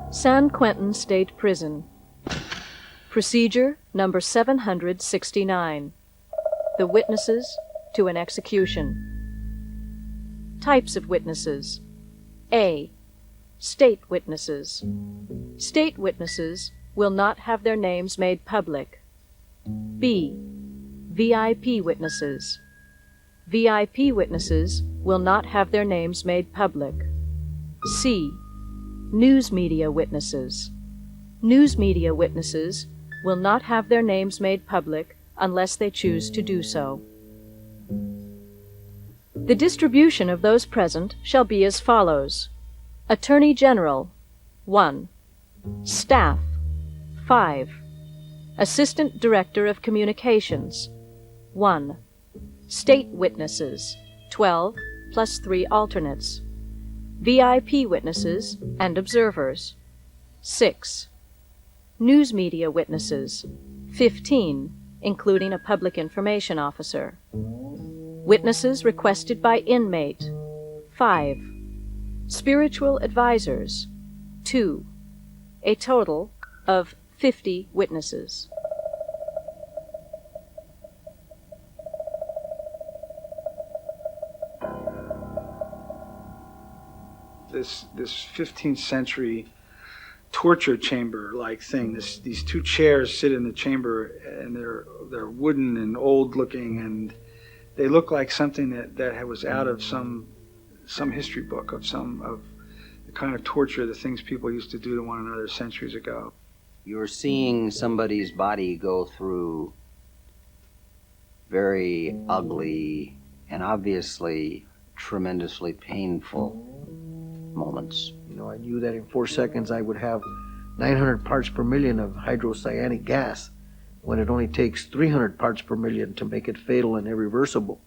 San Quentin State Prison. Procedure number 769. The witnesses to an execution. Types of witnesses. A. State witnesses. State witnesses will not have their names made public. B. VIP witnesses. VIP witnesses will not have their names made public. C. News media witnesses. News media witnesses will not have their names made public unless they choose to do so. The distribution of those present shall be as follows. Attorney General, 1. Staff, 5. Assistant Director of Communications, 1. State witnesses, 12 plus 3 alternates. VIP witnesses and observers, 6. News media witnesses, 15, including a public information officer. Witnesses requested by inmate, 5. Spiritual advisors, 2. A total of 50 witnesses. This 15th century torture chamber like thing. These two chairs sit in the chamber, and they're wooden and old looking, and they look like something that was out of some history book of the kind of torture, the things people used to do to one another centuries ago. You're seeing somebody's body go through very ugly and obviously tremendously painful moments. You know, I knew that in 4 seconds I would have 900 parts per million of hydrocyanic gas when it only takes 300 parts per million to make it fatal and irreversible.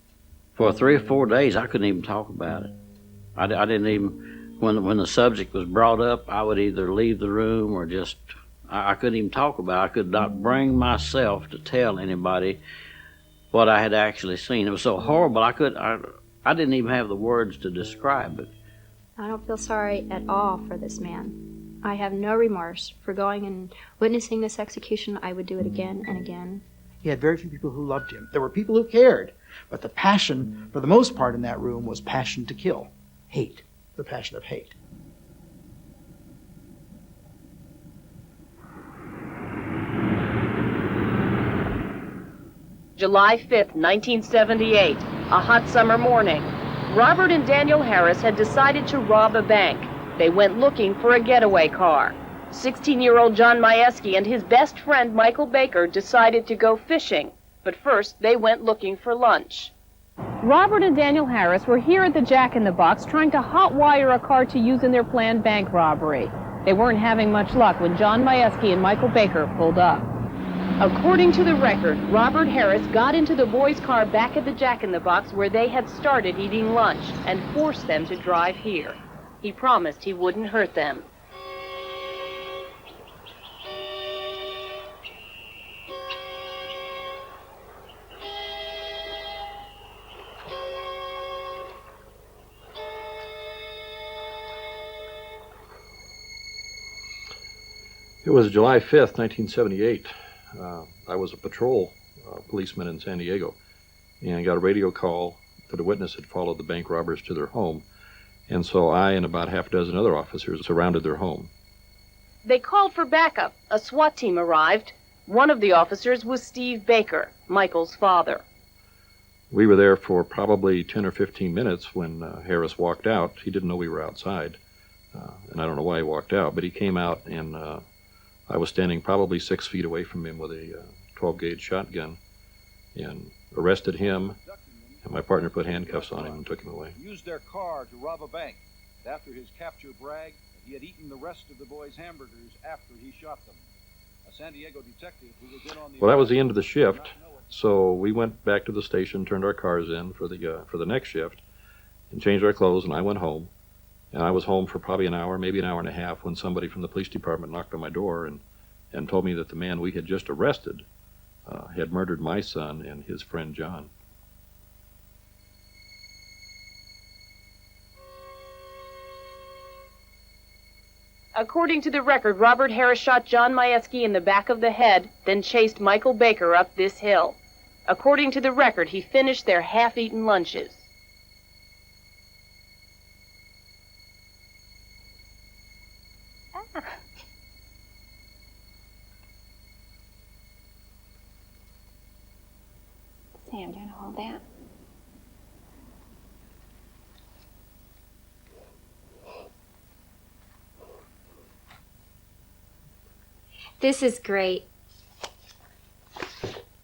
For 3 or 4 days, I couldn't even talk about it. I didn't even, when the subject was brought up, I would either leave the room or just, I couldn't even talk about it. I could not bring myself to tell anybody what I had actually seen. It was so horrible, I didn't even have the words to describe it. I don't feel sorry at all for this man. I have no remorse for going and witnessing this execution. I would do it again and again. He had very few people who loved him. There were people who cared, but the passion, for the most part in that room, was passion to kill. Hate. The passion of hate. July 5th, 1978, a hot summer morning. Robert and Daniel Harris had decided to rob a bank. They went looking for a getaway car. 16-year-old John Majewski and his best friend Michael Baker decided to go fishing, but first they went looking for lunch. Robert and Daniel Harris were here at the Jack in the Box trying to hotwire a car to use in their planned bank robbery. They weren't having much luck when John Majewski and Michael Baker pulled up. According to the record, Robert Harris got into the boys' car back at the Jack in the Box where they had started eating lunch and forced them to drive here. He promised he wouldn't hurt them. It was July 5th, 1978. I was a patrol policeman in San Diego and got a radio call that a witness had followed the bank robbers to their home. And so I and about half a dozen other officers surrounded their home. They called for backup. A SWAT team arrived. One of the officers was Steve Baker, Michael's father. We were there for probably 10 or 15 minutes when Harris walked out. He didn't know we were outside, and I don't know why he walked out, but he came out, and I was standing probably 6 feet away from him with a 12-gauge shotgun, and arrested him, and my partner put handcuffs on him and took him away. Used their car to rob a bank. After his capture bragged that he had eaten the rest of the boys' hamburgers after he shot them. A San Diego detective who was in on the... Well, that was the end of the shift, so we went back to the station, turned our cars in for the next shift, and changed our clothes, and I went home. And I was home for probably an hour, maybe an hour and a half, when somebody from the police department knocked on my door and told me that the man we had just arrested had murdered my son and his friend John. According to the record, Robert Harris shot John Majewski in the back of the head, then chased Michael Baker up this hill. According to the record, he finished their half-eaten lunches. Sam, do you want to hold that? This is great.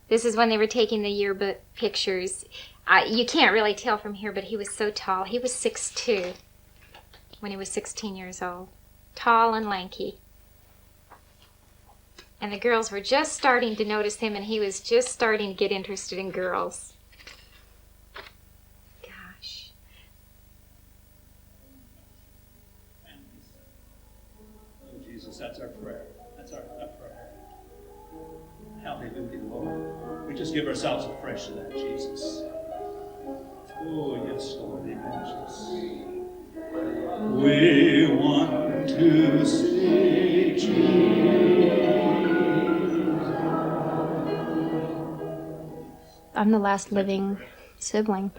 This is when they were taking the yearbook pictures. You can't really tell from here, but he was so tall. He was 6'2" when he was 16 years old. Tall and lanky. And the girls were just starting to notice him, and he was just starting to get interested in girls. Gosh. Oh, Jesus, that's our prayer. That's our prayer. Hallelujah, Lord. We just give ourselves afresh to that, Jesus. Oh, yes, Lord, amen, Jesus. We want to see Jesus. I'm the last living sibling.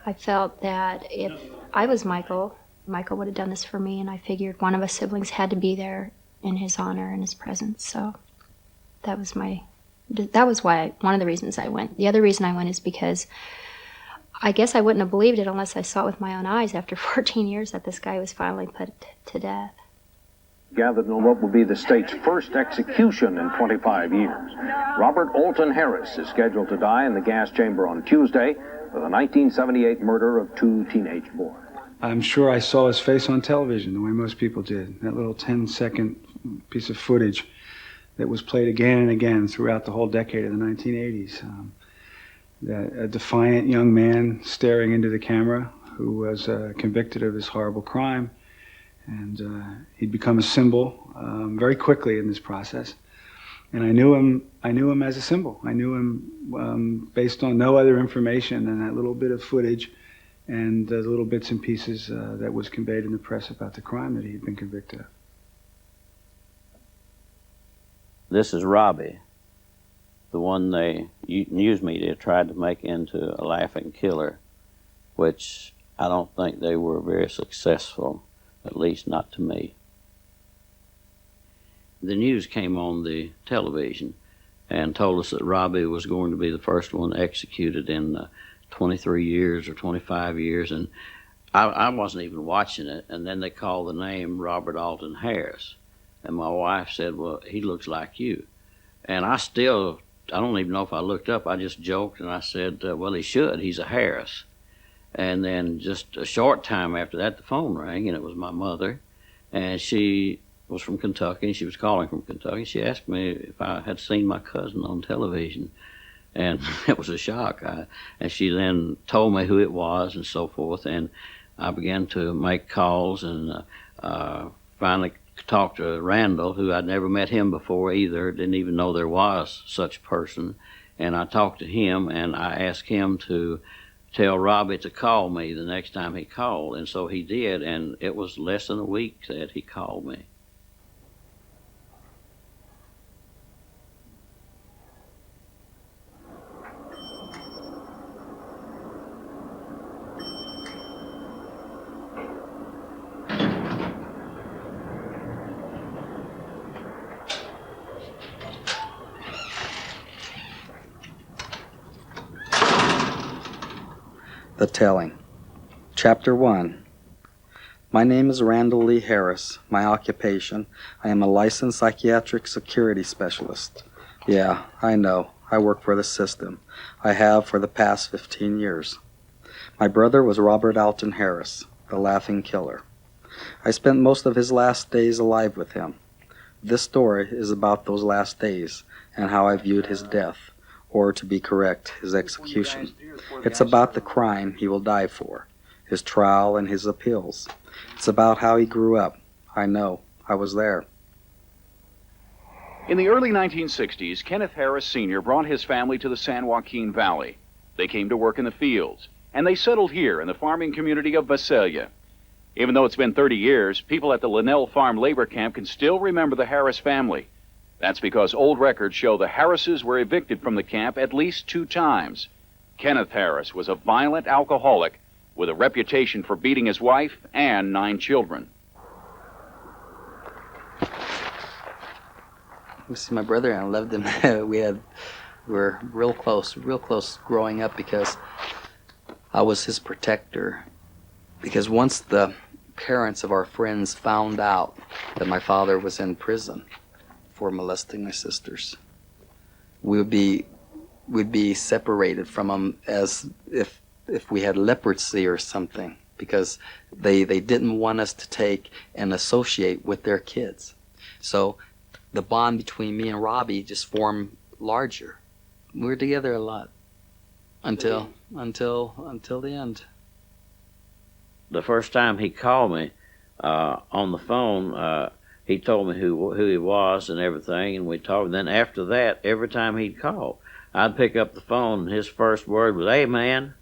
I felt that if I was Michael, Michael would have done this for me, and I figured one of us siblings had to be there in his honor and his presence. So that was why one of the reasons I went. The other reason I went is because I guess I wouldn't have believed it unless I saw it with my own eyes after 14 years that this guy was finally put to death. Gathered in what will be the state's first execution in 25 years. Robert Alton Harris is scheduled to die in the gas chamber on Tuesday for the 1978 murder of 2 teenage boys. I'm sure I saw his face on television the way most people did. That little 10-second piece of footage that was played again and again throughout the whole decade of the 1980s. A defiant young man staring into the camera who was convicted of this horrible crime. And he'd become a symbol very quickly in this process. And I knew him as a symbol. I knew him based on no other information than that little bit of footage and the little bits and pieces that was conveyed in the press about the crime that he'd been convicted of. This is Robbie, the one the news media tried to make into a laughing killer, which I don't think they were very successful, at least not to me. The news came on the television and told us that Robbie was going to be the first one executed in 23 years or 25 years, and I wasn't even watching it, and then they called the name Robert Alton Harris, and my wife said, well, he looks like you. And I don't even know if I looked up. I just joked and I said, well, he should. He's a Harris. And then just a short time after that, the phone rang, and it was my mother. And she was from Kentucky, and she was calling from Kentucky. She asked me if I had seen my cousin on television. And it was a shock. And she then told me who it was and so forth. And I began to make calls and finally talked to Randall, who I'd never met him before either, didn't even know there was such a person. And I talked to him, and I asked him to tell Robbie to call me the next time he called. And so he did, and it was less than a week that he called me. The Telling. Chapter 1. My name is Randall Lee Harris. My occupation, I am a licensed psychiatric security specialist. Yeah, I know. I work for the system. I have for the past 15 years. My brother was Robert Alton Harris, the laughing killer. I spent most of his last days alive with him. This story is about those last days and how I viewed his death, or to be correct, his execution. It's about the crime he will die for, his trial and his appeals. It's about how he grew up. I know. I was there. In the early 1960s, Kenneth Harris Sr. brought his family to the San Joaquin Valley. They came to work in the fields, and they settled here in the farming community of Visalia. Even though it's been 30 years, people at the Linnell Farm labor camp can still remember the Harris family. That's because old records show the Harrises were evicted from the camp at least 2 times. Kenneth Harris was a violent alcoholic with a reputation for beating his wife and 9 children. This is my brother, and I loved him. we were real close growing up because I was his protector. Because once the parents of our friends found out that my father was in prison for molesting my sisters, we'd be separated from them as if we had leprosy or something, because they didn't want us to take and associate with their kids. So the bond between me and Robbie just formed larger. We were together a lot until the end. The first time he called me on the phone, he told me who he was and everything, and we talked. And then after that, every time he'd call, I'd pick up the phone, and his first word was, "Hey, man,"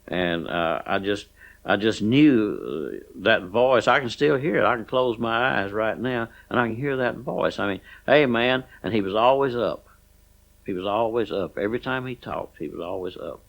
and I just knew that voice. I can still hear it. I can close my eyes right now, and I can hear that voice. I mean, "Hey, man," and he was always up. He was always up. Every time he talked, he was always up.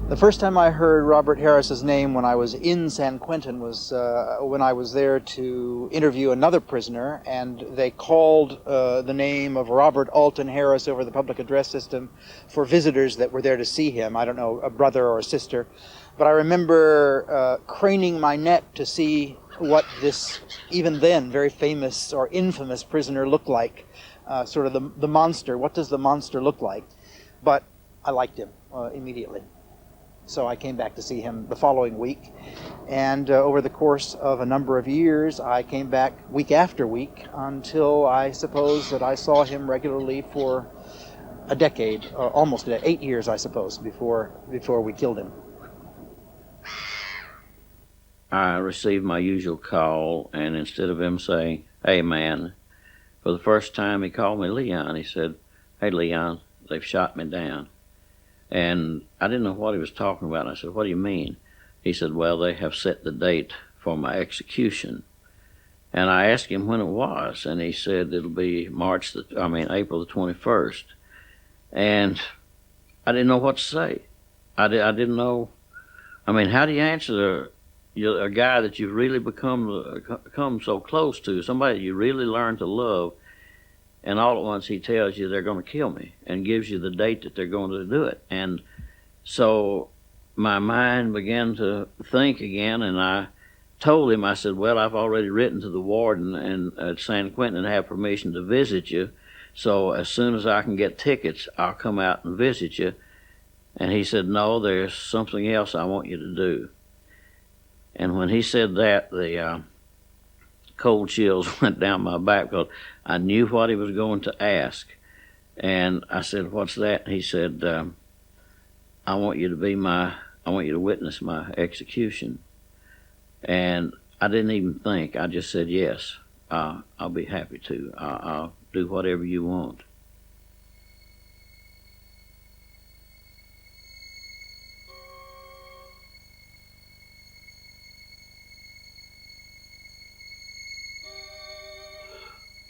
The first time I heard Robert Harris's name when I was in San Quentin was when I was there to interview another prisoner, and they called the name of Robert Alton Harris over the public address system for visitors that were there to see him. I don't know, a brother or a sister. But I remember craning my neck to see what this, even then, very famous or infamous prisoner looked like. Sort of the monster. What does the monster look like? But I liked him immediately. So I came back to see him the following week, and over the course of a number of years, I came back week after week until I suppose that I saw him regularly for a decade, almost 8 years, I suppose, before we killed him. I received my usual call, and instead of him saying, "Hey, man," for the first time he called me Leon. He said, "Hey, Leon, they've shot me down." And I didn't know what he was talking about. I said, "What do you mean?" He said, "Well, they have set the date for my execution." And I asked him when it was, and he said it'll be April the 21st. And I didn't know what to say. I didn't know. I mean, how do you answer a guy that you've really become so close to, somebody you really learn to love, and all at once he tells you they're going to kill me and gives you the date that they're going to do it. And so my mind began to think again, and I told him, I said, "Well, I've already written to the warden and at San Quentin and have permission to visit you. So as soon as I can get tickets, I'll come out and visit you." And he said, "No, there's something else I want you to do." And when he said that, the cold chills went down my back because I knew what he was going to ask. And I said, "What's that?" He said, I want you to witness my execution." And I didn't even think. I just said, "Yes, I'll be happy to. I'll do whatever you want."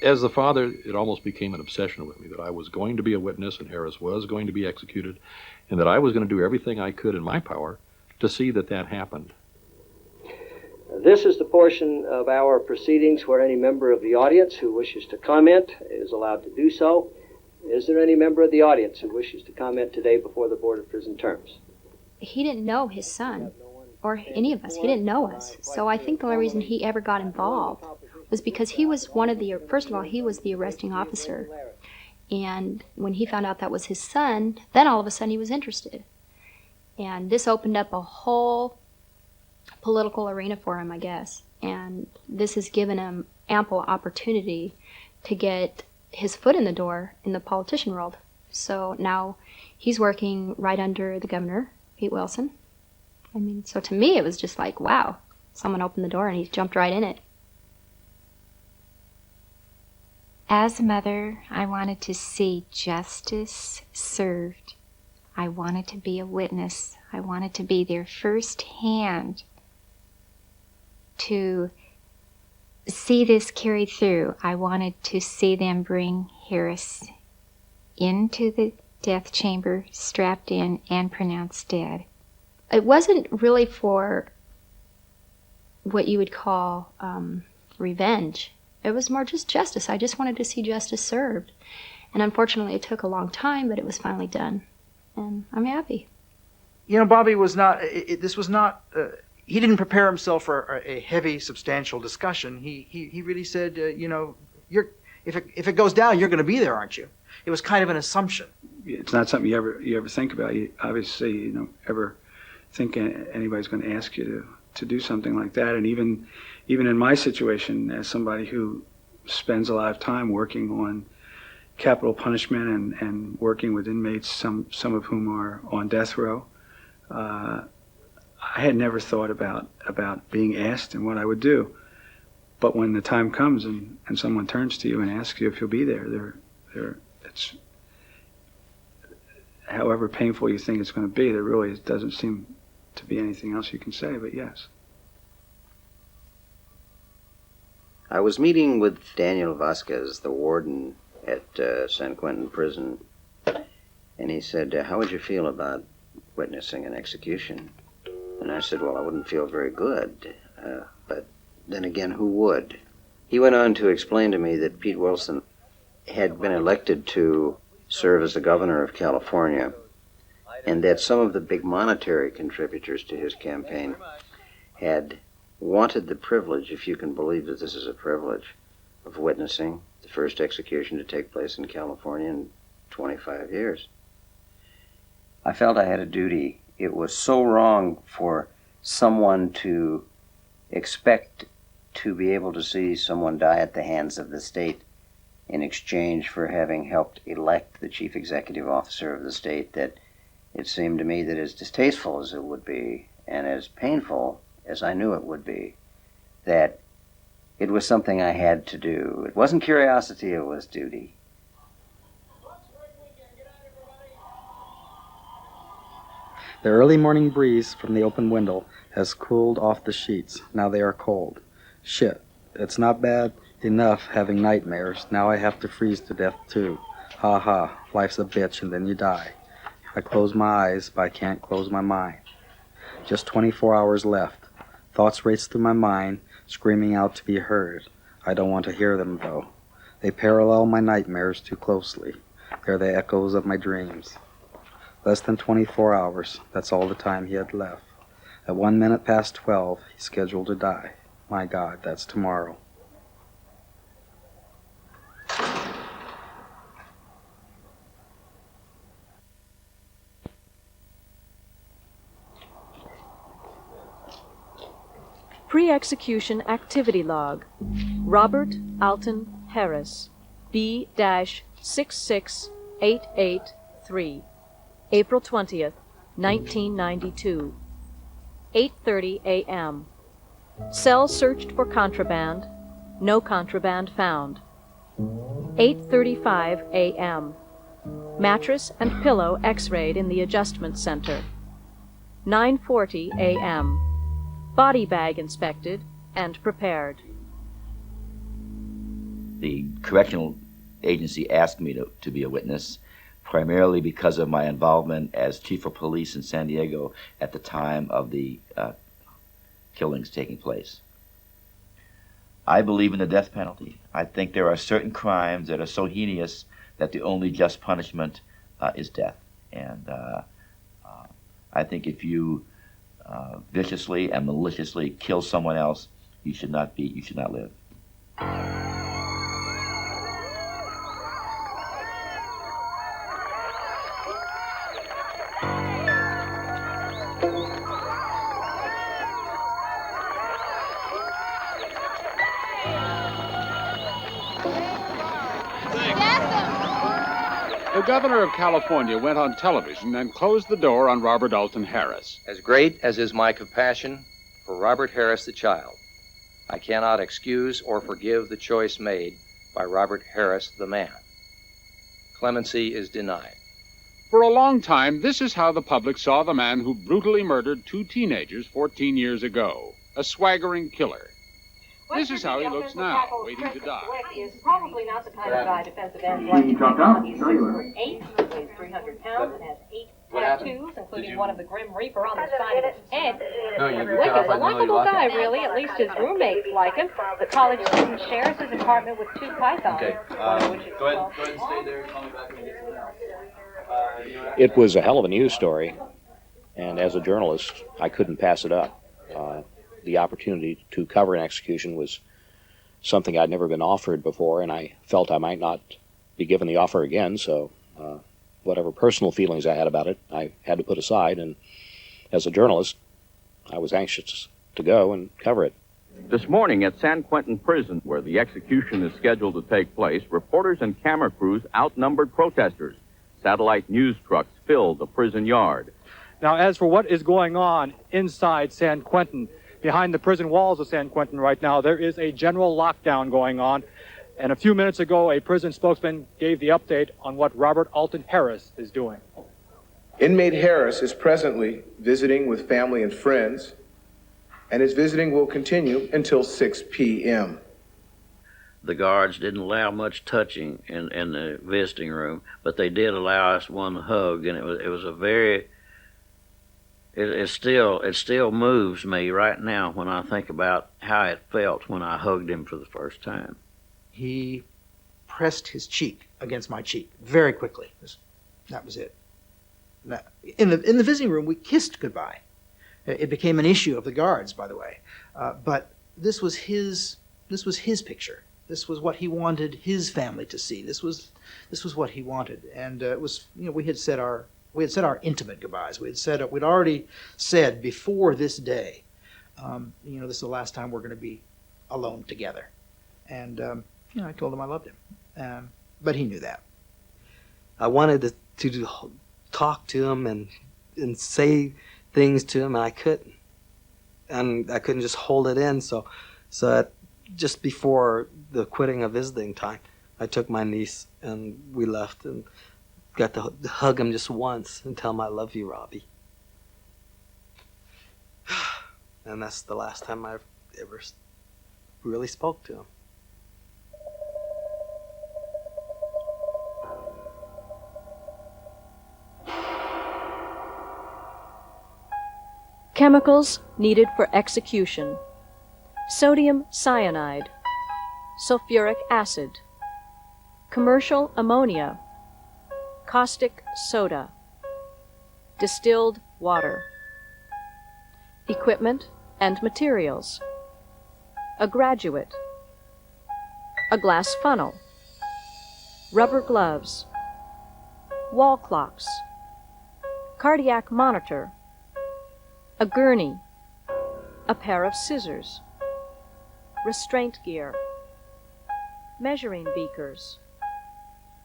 As the father, it almost became an obsession with me that I was going to be a witness and Harris was going to be executed, and that I was going to do everything I could in my power to see that that happened. This is the portion of our proceedings where any member of the audience who wishes to comment is allowed to do so. Is there any member of the audience who wishes to comment today before the Board of Prison Terms? He didn't know his son, or any of us. He didn't know us. So I think the only reason he ever got involved was because he was first of all, he was the arresting officer. And when he found out that was his son, then all of a sudden he was interested. And this opened up a whole political arena for him, I guess. And this has given him ample opportunity to get his foot in the door in the politician world. So now he's working right under the governor, Pete Wilson. I mean, so to me it was just like, wow, someone opened the door and he jumped right in it. As a mother, I wanted to see justice served. I wanted to be a witness. I wanted to be there firsthand to see this carried through. I wanted to see them bring Harris into the death chamber, strapped in, and pronounced dead. It wasn't really for what you would call revenge. It was more just justice. I just wanted to see justice served. And unfortunately, it took a long time, but it was finally done. And I'm happy. You know, Bobby was not, this was not, he didn't prepare himself for a heavy, substantial discussion. He really said, you know, if it goes down, you're going to be there, aren't you? It was kind of an assumption. It's not something you ever think about. You obviously, you don't ever think anybody's going to ask you to do something like that. And even in my situation, as somebody who spends a lot of time working on capital punishment and working with inmates, some of whom are on death row, I had never thought about being asked and what I would do. But when the time comes and someone turns to you and asks you if you'll be there, it's however painful you think it's going to be, there really doesn't seem to be anything else you can say but yes. I was meeting with Daniel Vasquez, the warden at San Quentin prison, and he said, how would you feel about witnessing an execution? And I said, well, I wouldn't feel very good, but then again, who would? He went on to explain to me that Pete Wilson had been elected to serve as the governor of California, and that some of the big monetary contributors to his campaign had wanted the privilege, if you can believe that this is a privilege, of witnessing the first execution to take place in California in 25 years. I felt I had a duty. It was so wrong for someone to expect to be able to see someone die at the hands of the state in exchange for having helped elect the chief executive officer of the state, that it seemed to me that as distasteful as it would be and as painful as I knew it would be, that it was something I had to do. It wasn't curiosity, it was duty. The early morning breeze from the open window has cooled off the sheets. Now they are cold. Shit, it's not bad enough having nightmares. Now I have to freeze to death too. Ha ha, life's a bitch and then you die. I close my eyes, but I can't close my mind. Just 24 hours left. Thoughts race through my mind, screaming out to be heard. I don't want to hear them though. They parallel my nightmares too closely. They're the echoes of my dreams. Less than 24 hours, that's all the time he had left. At 1 minute past 12, he's scheduled to die. My God, that's tomorrow. Pre-execution activity log. Robert Alton Harris, B-66883, April 20th, 1992, 8:30 a.m. Cell searched for contraband. No contraband found. 8:35 a.m. Mattress and pillow x-rayed in the adjustment center. 9:40 a.m. Body bag inspected and prepared. The correctional agency asked me to be a witness, primarily because of my involvement as chief of police in San Diego at the time of the killings taking place. I believe in the death penalty. I think there are certain crimes that are so heinous that the only just punishment is death. And I think if you viciously and maliciously kill someone else, you should not live. The governor of California went on television and closed the door on Robert Alton Harris. As great as is my compassion for Robert Harris the child, I cannot excuse or forgive the choice made by Robert Harris, the man. Clemency is denied. For a long time, this is how the public saw the man who brutally murdered 2 teenagers 14 years ago, a swaggering killer. This is how he looks now, waiting to die. Is probably not the kind of guy defensive ends like to think on. He's 6'8", weighs 300 pounds, and has 8 tattoos, including one of the Grim Reaper on the side of his head. Look, he's a likable guy, really. At least his roommates like him. The college student shares his apartment with 2 pythons. Okay, go ahead and stay there. Call me back when you get to the house. It was a hell of a news story, and as a journalist, I couldn't pass it up. The opportunity to cover an execution was something I'd never been offered before, and I felt I might not be given the offer again, so whatever personal feelings I had about it, I had to put aside, and as a journalist, I was anxious to go and cover it. This morning at San Quentin Prison, where the execution is scheduled to take place, reporters and camera crews outnumbered protesters. Satellite news trucks filled the prison yard. Now, as for what is going on inside San Quentin, behind the prison walls of San Quentin right now, there is a general lockdown going on. And a few minutes ago, a prison spokesman gave the update on what Robert Alton Harris is doing. Inmate Harris is presently visiting with family and friends, and his visiting will continue until 6 p.m. The guards didn't allow much touching in the visiting room, but they did allow us one hug, and it was a very... It still moves me right now when I think about how it felt when I hugged him for the first time. He pressed his cheek against my cheek very quickly. That was it. Now, in the visiting room, we kissed goodbye. It became an issue of the guards, by the way. But this was his picture. This was what he wanted his family to see. This was what he wanted, and it was, we had said our intimate goodbyes. We'd already said before this day, this is the last time we're going to be alone together. And I told him I loved him, but he knew that. I wanted to talk to him and say things to him, and I couldn't. And I couldn't just hold it in. So just before the quitting of visiting time, I took my niece and we left and got to hug him just once and tell him I love you, Robbie. And that's the last time I've ever really spoke to him. Chemicals needed for execution: sodium cyanide, sulfuric acid, commercial ammonia, caustic soda, distilled water. Equipment and materials: a graduate, a glass funnel, rubber gloves, wall clocks, cardiac monitor, a gurney, a pair of scissors, restraint gear, measuring beakers,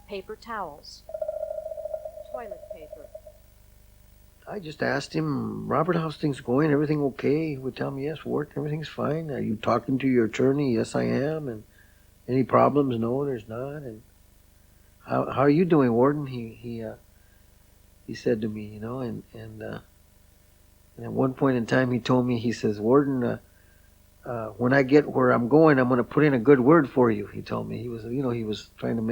paper towels, toilet paper. I just asked him, Robert, how's things going? Everything okay? He would tell me, yes, work, everything's fine. Are you talking to your attorney? Yes, I am. And any problems? No, there's not. And how are you doing, Warden? He said to me, and at one point in time, he told me, he says, Warden, when I get where I'm going, I'm going to put in a good word for you. He told me he was trying to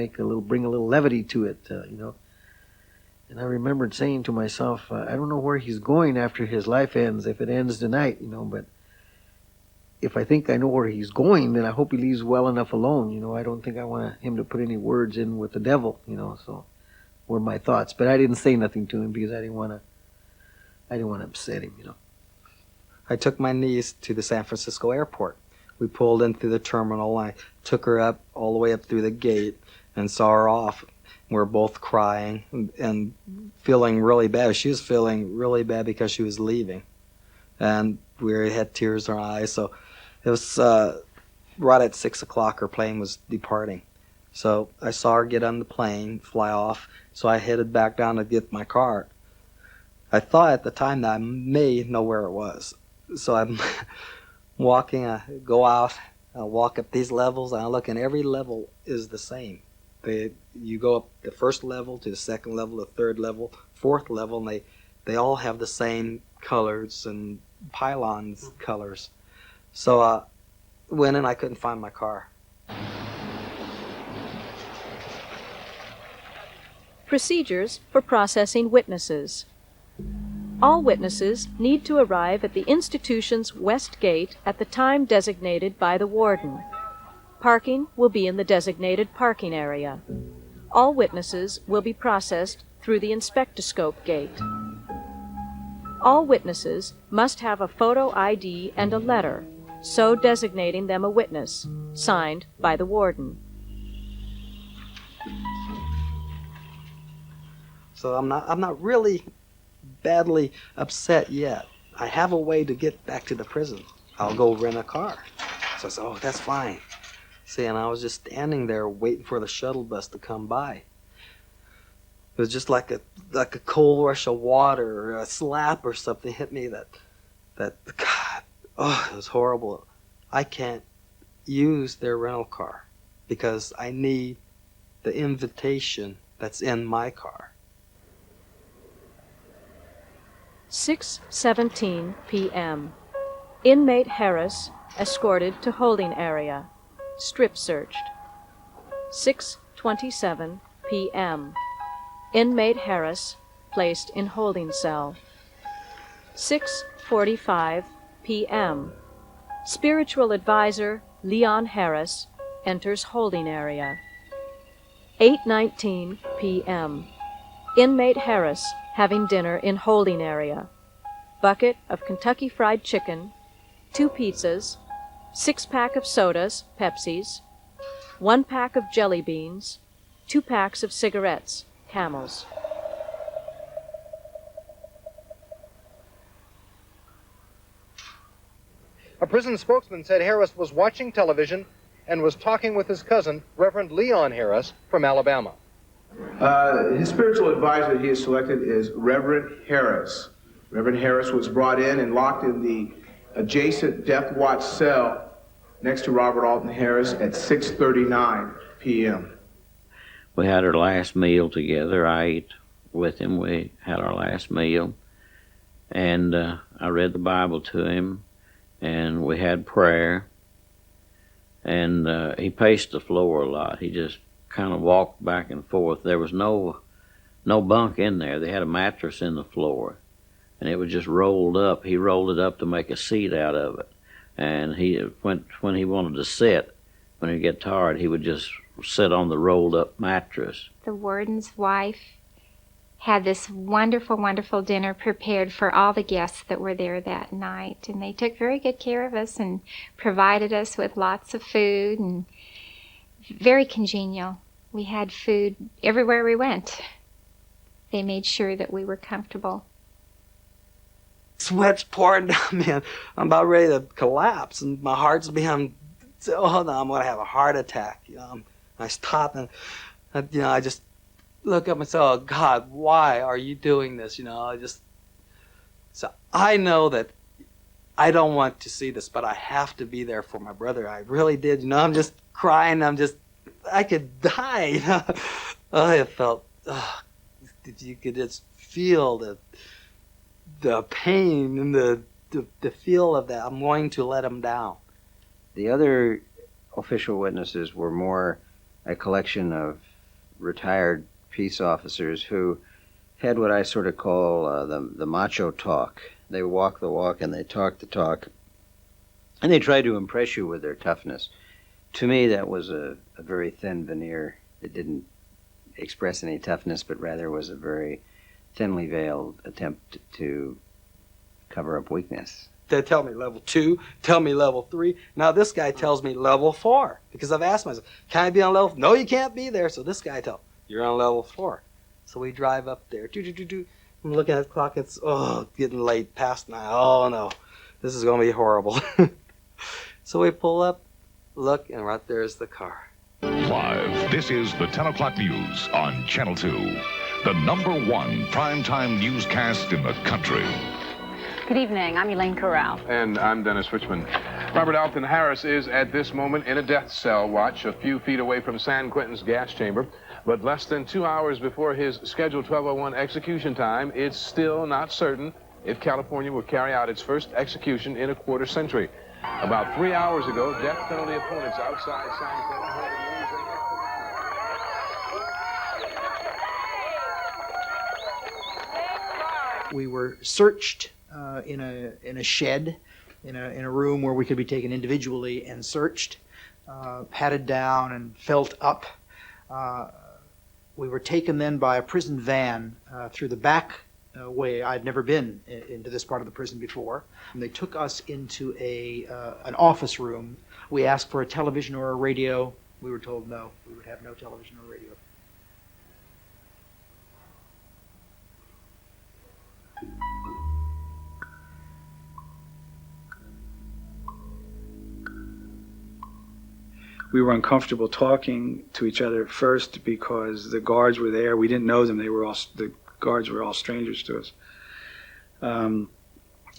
bring a little levity to it, And I remembered saying to myself, I don't know where he's going after his life ends, if it ends tonight, but if I think I know where he's going, then I hope he leaves well enough alone. I don't think I want him to put any words in with the devil, so were my thoughts. But I didn't say nothing to him because I didn't want to upset him, I took my niece to the San Francisco airport. We pulled in through the terminal. I took her up all the way up through the gate and saw her off. We were both crying and feeling really bad. She was feeling really bad because she was leaving. And we had tears in our eyes. So it was right at 6 o'clock her plane was departing. So I saw her get on the plane, fly off. So I headed back down to get my car. I thought at the time that I may know where it was. So I'm walking, I go out, I walk up these levels, and I look, and every level is the same. You go up the first level to the second level, the third level, fourth level, and they all have the same colors and pylons colors. So I went and I couldn't find my car. Procedures for processing witnesses. All witnesses need to arrive at the institution's west gate at the time designated by the warden. Parking will be in the designated parking area. All witnesses will be processed through the inspectoscope gate. All witnesses must have a photo ID and a letter, so designating them a witness, signed by the warden. So I'm not really badly upset yet. I have a way to get back to the prison. I'll go rent a car. So I said, oh, that's fine. See, and I was just standing there waiting for the shuttle bus to come by. It was just like a cold rush of water or a slap or something hit me that God, oh, it was horrible. I can't use their rental car because I need the invitation that's in my car. 6:17 p.m. Inmate Harris escorted to holding area. Strip searched. 6:27 p.m. Inmate Harris placed in holding cell. 6:45 p.m. Spiritual advisor Leon Harris enters holding area. 8:19 p.m. Inmate Harris having dinner in holding area. Bucket of Kentucky Fried Chicken, 2 pizzas, 6-pack of sodas, Pepsis, 1 pack of jelly beans, 2 packs of cigarettes, Camels. A prison spokesman said Harris was watching television and was talking with his cousin, Reverend Leon Harris, from Alabama. His spiritual advisor he has selected is Reverend Harris. Reverend Harris was brought in and locked in the adjacent death watch cell next to Robert Alton Harris at 6:39 p.m. We had our last meal together. I ate with him. We had our last meal. And I read the Bible to him, and we had prayer. And he paced the floor a lot. He just kind of walked back and forth. There was no bunk in there. They had a mattress in the floor, and it was just rolled up. He rolled it up to make a seat out of it. And when he wanted to sit, when he'd get tired, he would just sit on the rolled up mattress. The warden's wife had this wonderful, wonderful dinner prepared for all the guests that were there that night. And they took very good care of us and provided us with lots of food, and very congenial. We had food everywhere we went. They made sure that we were comfortable. Sweat's pouring down, man. I'm about ready to collapse, and my heart's being, oh no, I'm going to have a heart attack. You know, I stop and, I just look up and say, oh God, why are you doing this? So I know that I don't want to see this, but I have to be there for my brother. I really did. I'm just crying. I could die. I felt, you could just feel the pain and the feel of that. I'm going to let him down. The other official witnesses were more a collection of retired peace officers who had what I sort of call the macho talk. They walk the walk and they talk the talk, and they try to impress you with their toughness. To me, that was a very thin veneer. It didn't express any toughness, but rather was a very thinly veiled attempt to cover up weakness. They tell me level 2, tell me level 3. Now this guy tells me level 4 because I've asked myself, can I be on level? No, you can't be there. So this guy tells you're on level 4. So we drive up there. I'm looking at the clock. It's getting late, past 9. Oh no, this is going to be horrible. So we pull up, look, and right there's the car. Live, this is the 10 o'clock news on Channel 2, the #1 primetime newscast in the country. Good evening. I'm Elaine Corral. And I'm Dennis Richmond. Robert Alton Harris is at this moment in a death cell watch a few feet away from San Quentin's gas chamber. But less than 2 hours before his scheduled 12:01 execution time, it's still not certain if California will carry out its first execution in a quarter century. About 3 hours ago, death penalty opponents outside San Quentin heard the news they We were searched in a shed, in a room where we could be taken individually and searched, patted down and felt up. We were taken then by a prison van through the back way. I'd never been into this part of the prison before. And they took us into an office room. We asked for a television or a radio. We were told no, we would have no television or radio. We were uncomfortable talking to each other at first because the guards were there. We didn't know them. The guards were all strangers to us.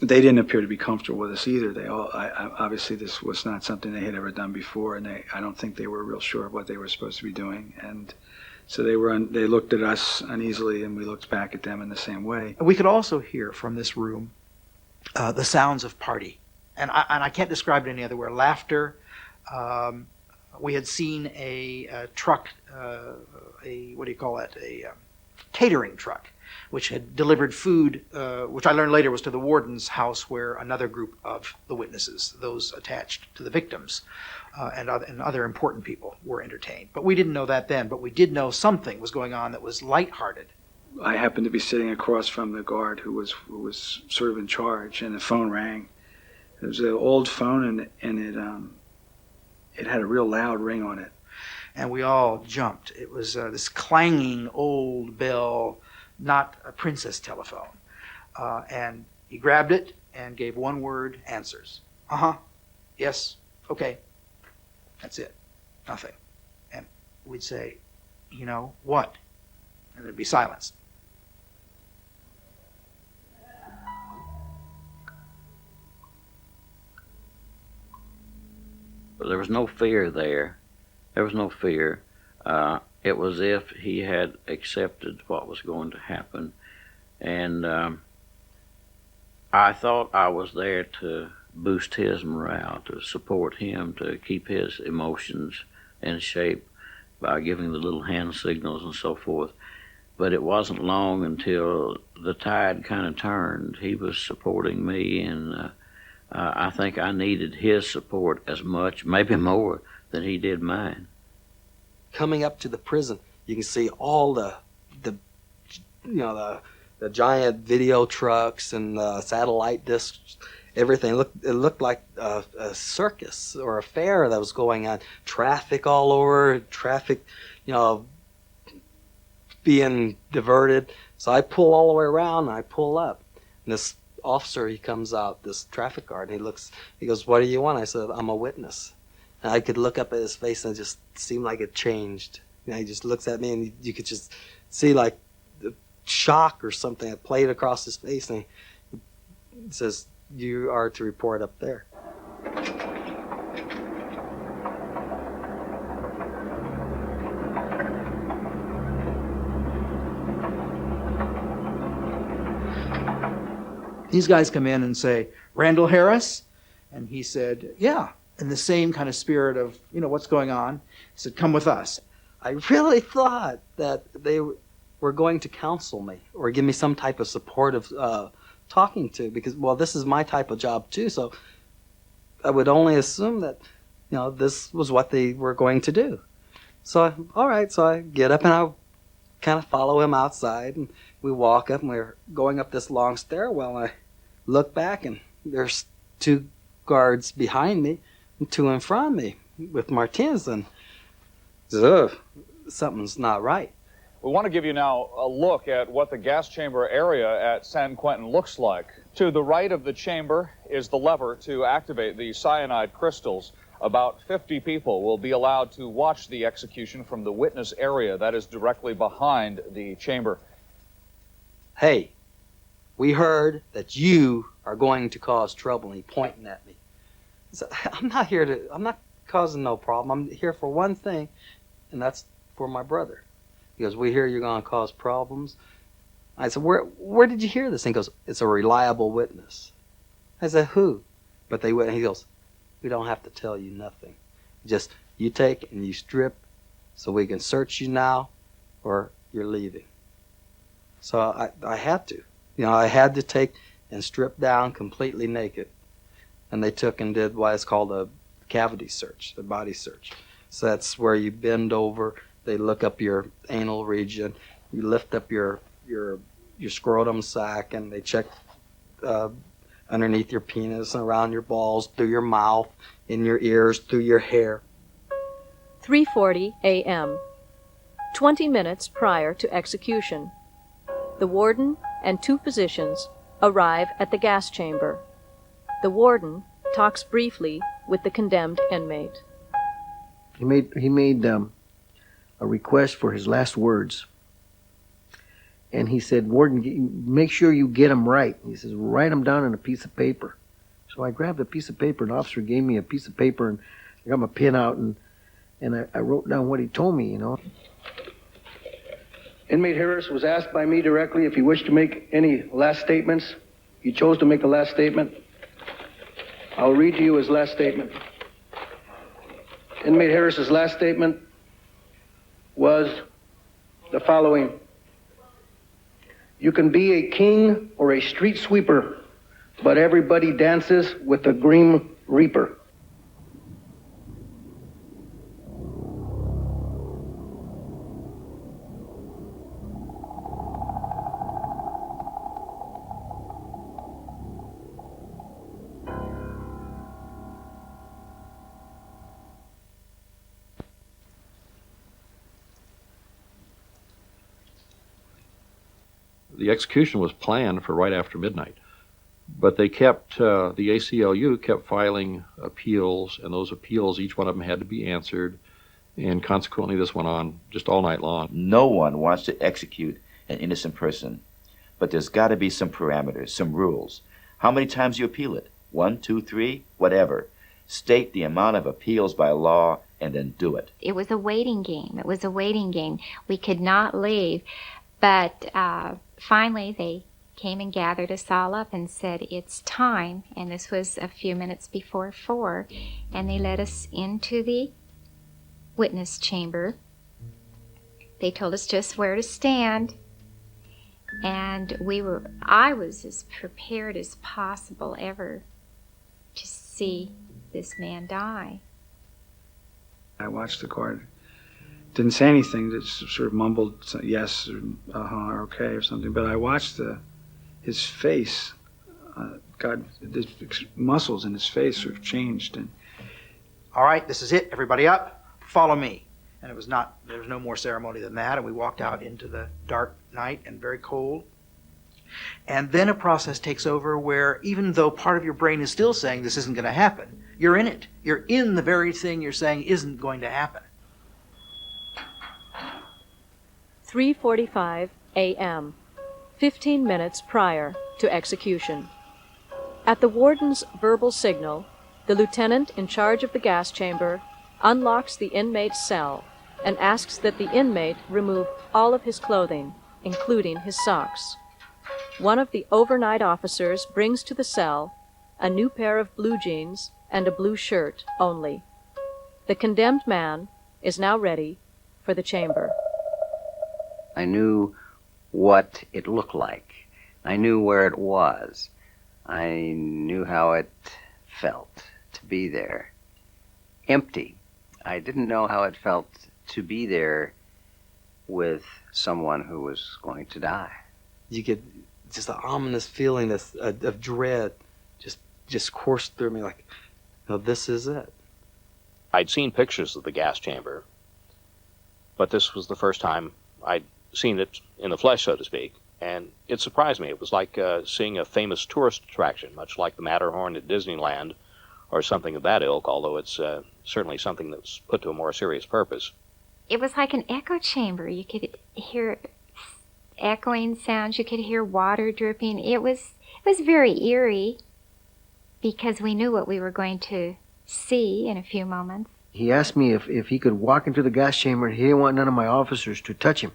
They didn't appear to be comfortable with us either. Obviously this was not something they had ever done before, and I don't think they were real sure of what they were supposed to be doing. And so they looked at us uneasily, and we looked back at them in the same way. We could also hear from this room the sounds of party, and I can't describe it any other way. Laughter. We had seen a truck, what do you call it, a catering truck, which had delivered food, which I learned later was to the warden's house, where another group of the witnesses, those attached to the victims, and other important people were entertained. But we didn't know that then, but we did know something was going on that was lighthearted. I happened to be sitting across from the guard who was sort of in charge, and the phone rang. It was an old phone, and it had a real loud ring on it. And we all jumped. It was this clanging old bell, not a princess telephone. And he grabbed it and gave one-word answers. Uh-huh. Yes. Okay. That's it. Nothing. And we'd say, you know, what? And there'd be silence. But there was no fear there. There was no fear. It was as if he had accepted what was going to happen. And I thought I was there to boost his morale, to support him, to keep his emotions in shape by giving the little hand signals and so forth. But it wasn't long until the tide kind of turned. He was supporting me, and I think I needed his support as much, maybe more, than he did mine. Coming up to the prison, you can see all the giant video trucks and satellite discs, everything. It looked like a circus or a fair that was going on. Traffic all over, being diverted. So I pull all the way around, and I pull up. And this officer, he comes out, this traffic guard, and he goes, "What do you want?" I said, "I'm a witness." And I could look up at his face, and it just seemed like it changed. He just looks at me, and you could just see like the shock or something that played across his face, and he says, "You are to report up there." These guys come in and say, "Randall Harris?" And he said, "Yeah," in the same kind of spirit of, what's going on. He said, "Come with us." I really thought that they were going to counsel me or give me some type of supportive talking to, because, this is my type of job too, so I would only assume that, this was what they were going to do. So, all right, so I get up and I kind of follow him outside, and we walk up, and we're going up this long stairwell, and I look back, and there's two guards behind me and two in front of me with Martinez, and something's not right. We want to give you now a look at what the gas chamber area at San Quentin looks like. To the right of the chamber is the lever to activate the cyanide crystals. About 50 people will be allowed to watch the execution from the witness area that is directly behind the chamber. "Hey, we heard that you are going to cause trouble," and he pointing at me. said, I'm not causing no problem. I'm here for one thing, and that's for my brother. He goes, we hear you're going to cause problems. I said, where did you hear this? And he goes, it's a reliable witness. I said, who? But they went, and he goes, we don't have to tell you nothing. Just you take and you strip so we can search you now or you're leaving. So I had to. I had to take and strip down completely naked. And they took and did what is called a cavity search, a body search. So that's where you bend over, they look up your anal region, you lift up your scrotum sac, and they check underneath your penis and around your balls, through your mouth, in your ears, through your hair. 3:40 a.m. 20 minutes prior to execution. The warden and 2 physicians arrive at the gas chamber. The warden talks briefly with the condemned inmate. He made a request for his last words. And he said, Warden, make sure you get them right. He says, write them down on a piece of paper. So I grabbed a piece of paper. An officer gave me a piece of paper, and I got my pen out, and I wrote down what he told me, Inmate Harris was asked by me directly if he wished to make any last statements. He chose to make a last statement. I'll read to you his last statement. Inmate Harris's last statement was the following: you can be a king or a street sweeper, but everybody dances with the Grim Reaper. The execution was planned for right after midnight, but they kept, the ACLU kept filing appeals, and those appeals, each one of them had to be answered, and consequently this went on just all night long. No one wants to execute an innocent person, but there's got to be some parameters, some rules. How many times you appeal it? 1, 2, 3, whatever. State the amount of appeals by law and then do it. It was a waiting game. It was a waiting game. We could not leave. But finally, they came and gathered us all up and said, it's time. And this was a few minutes before 4. And they led us into the witness chamber. They told us just where to stand. And I was as prepared as possible ever to see this man die. I watched the guard. Didn't say anything, just sort of mumbled yes or or okay or something, but I watched his face, the muscles in his face sort of changed. And all right, this is it, everybody up, follow me. And there was no more ceremony than that, and we walked out into the dark night and very cold. And then a process takes over where even though part of your brain is still saying this isn't going to happen, you're in it. You're in the very thing you're saying isn't going to happen. 3:45 a.m., 15 minutes prior to execution. At the warden's verbal signal, the lieutenant in charge of the gas chamber unlocks the inmate's cell and asks that the inmate remove all of his clothing, including his socks. One of the overnight officers brings to the cell a new pair of blue jeans and a blue shirt only. The condemned man is now ready for the chamber. I knew what it looked like. I knew where it was. I knew how it felt to be there. Empty. I didn't know how it felt to be there with someone who was going to die. You get just an ominous feeling of dread just coursed through me like, this is it. I'd seen pictures of the gas chamber, but this was the first time I'd seen it in the flesh, so to speak, and it surprised me. It was like seeing a famous tourist attraction, much like the Matterhorn at Disneyland or something of that ilk, although it's certainly something that's put to a more serious purpose. It was like an echo chamber. You could hear echoing sounds. You could hear water dripping. It was very eerie because we knew what we were going to see in a few moments. He asked me if he could walk into the gas chamber. He didn't want none of my officers to touch him.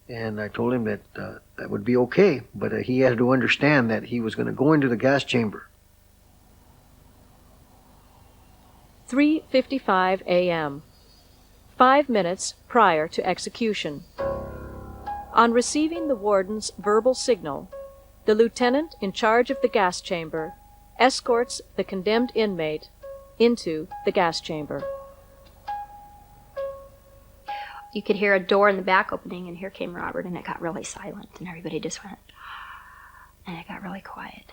And I told him that that would be okay, but he had to understand that he was going to go into the gas chamber. 3:55 a.m. 5 minutes prior to execution. On receiving the warden's verbal signal, the lieutenant in charge of the gas chamber escorts the condemned inmate into the gas chamber. You could hear a door in the back opening, and here came Robert, and it got really silent, and everybody just went, and it got really quiet.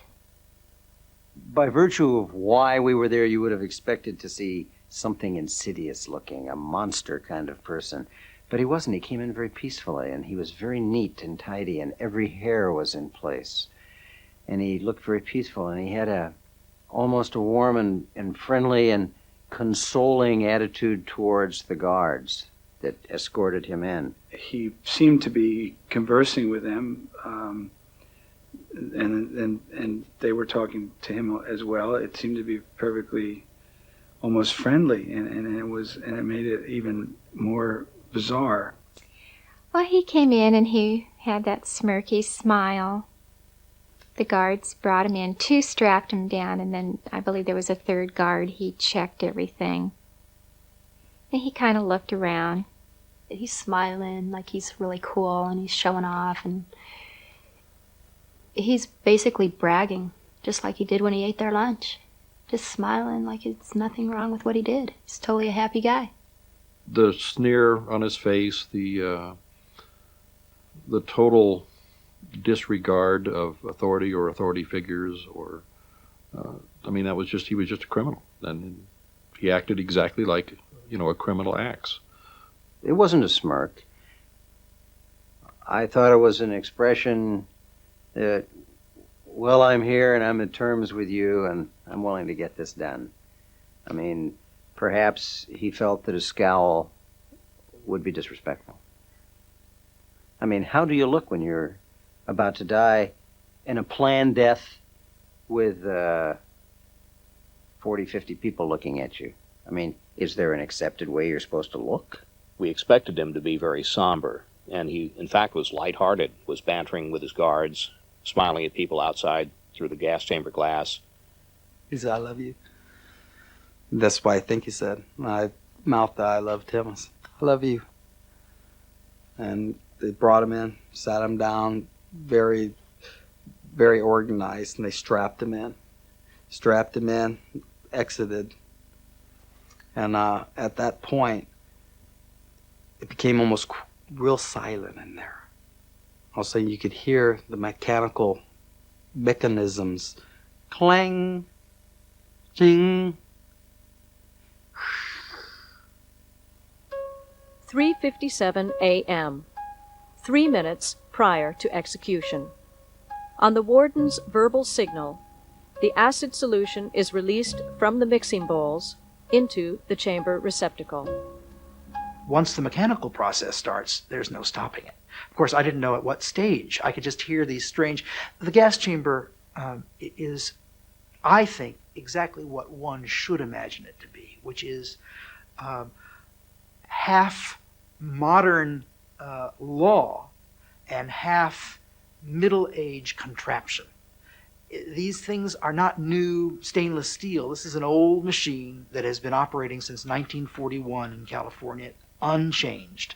By virtue of why we were there, you would have expected to see something insidious looking, a monster kind of person. But he wasn't. He came in very peacefully, and he was very neat and tidy, and every hair was in place. And he looked very peaceful, and he had almost a warm and friendly and consoling attitude towards the guards that escorted him in. He seemed to be conversing with them, and they were talking to him as well. It seemed to be perfectly, almost friendly, and it made it even more bizarre. Well, he came in and he had that smirky smile. The guards brought him in. 2 strapped him down, and then I believe there was a 3rd guard. He checked everything. And he kind of looked around. He's smiling like he's really cool, and he's showing off, and he's basically bragging, just like he did when he ate their lunch. Just smiling like it's nothing wrong with what he did. He's totally a happy guy. The sneer on his face, the total disregard of authority or authority figures, or that was just, he was just a criminal, and he acted exactly like a criminal acts. It wasn't a smirk. I thought it was an expression that, well, I'm here and I'm at terms with you and I'm willing to get this done. I mean, perhaps he felt that a scowl would be disrespectful. I mean, how do you look when you're about to die in a planned death with 40, 50 people looking at you? I mean, is there an accepted way you're supposed to look? We expected him to be very somber, and he, in fact, was lighthearted, was bantering with his guards, smiling at people outside through the gas chamber glass. He said, "I love you." That's why I think he said. I mouthed that I loved him. I said, "I love you." And they brought him in, sat him down, very, very organized, and they strapped him in, exited. And at that point, it became almost real silent in there. All of a sudden, you could hear the mechanical mechanisms clang, ching. 3:57 a.m. 3 minutes prior to execution. On the warden's verbal signal, the acid solution is released from the mixing bowls into the chamber receptacle. Once the mechanical process starts, there's no stopping it. Of course, I didn't know at what stage. I could just hear these strange... The gas chamber is, I think, exactly what one should imagine it to be, which is half modern law and half middle-age contraption. These things are not new stainless steel. This is an old machine that has been operating since 1941 in California, unchanged.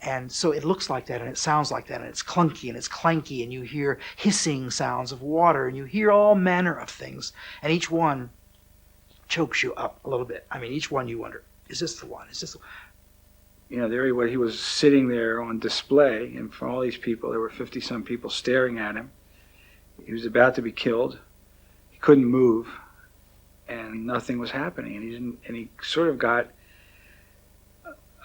And so it looks like that, and it sounds like that, and it's clunky, and it's clanky, and you hear hissing sounds of water, and you hear all manner of things, and each one chokes you up a little bit. I mean, each one you wonder, is this the one? Is this the one? There he was sitting there on display, and for all these people, there were 50-some people staring at him. He was about to be killed. He couldn't move, and nothing was happening. And he sort of got,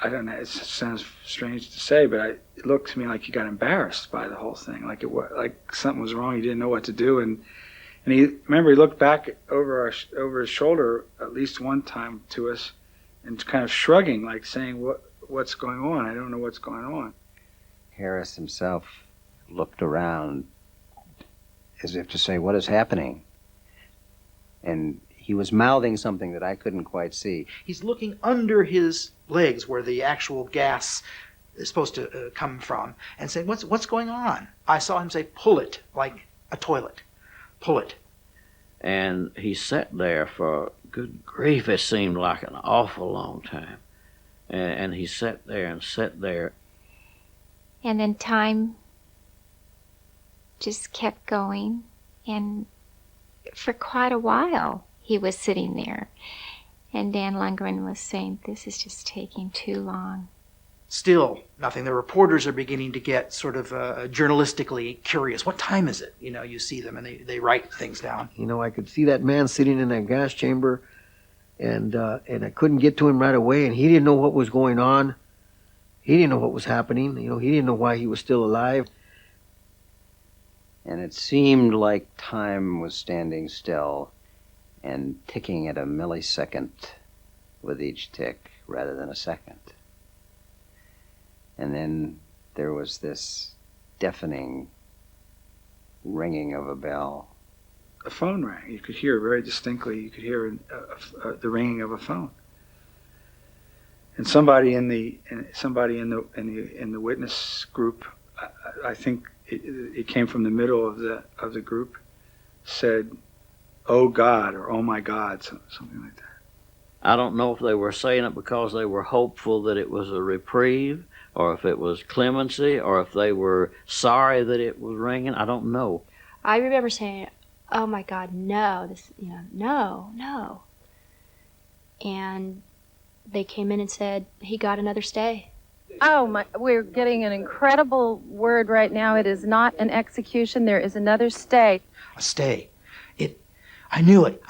I don't know, it sounds strange to say, but it looked to me like he got embarrassed by the whole thing, like something was wrong. He didn't know what to do, and he looked back over his shoulder at least one time to us, and kind of shrugging, like saying, "What's going on? I don't know what's going on." Harris himself looked around as if to say, "What is happening?" And He was mouthing something that I couldn't quite see. He's looking under his legs where the actual gas is supposed to come from and saying, what's going on? I saw him say, pull it, like a toilet. Pull it. And he sat there for, good grief, it seemed like an awful long time. And he sat there and sat there. And then time just kept going, and for quite a while he was sitting there. And Dan Lundgren was saying, this is just taking too long. Still nothing. The reporters are beginning to get sort of journalistically curious. What time is it? You know, you see them and they write things down. You know, I could see that man sitting in that gas chamber, and I couldn't get to him right away, and he didn't know what was going on. He didn't know what was happening. You know, he didn't know why he was still alive. And it seemed like time was standing still and ticking at a millisecond with each tick rather than a second. And then there was this deafening ringing of a bell. A phone rang. You could hear very distinctly. You could hear the ringing of a phone. And somebody in the witness group, I think it came from the middle of the group, said, "Oh God," or "Oh my God," something like that. I don't know if they were saying it because they were hopeful that it was a reprieve, or if it was clemency, or if they were sorry that it was ringing. I don't know. I remember saying, "Oh my God, no! This, no!" And they came in and said he got another stay. Oh my! We're getting an incredible word right now. It is not an execution. There is another stay. A stay. I knew it.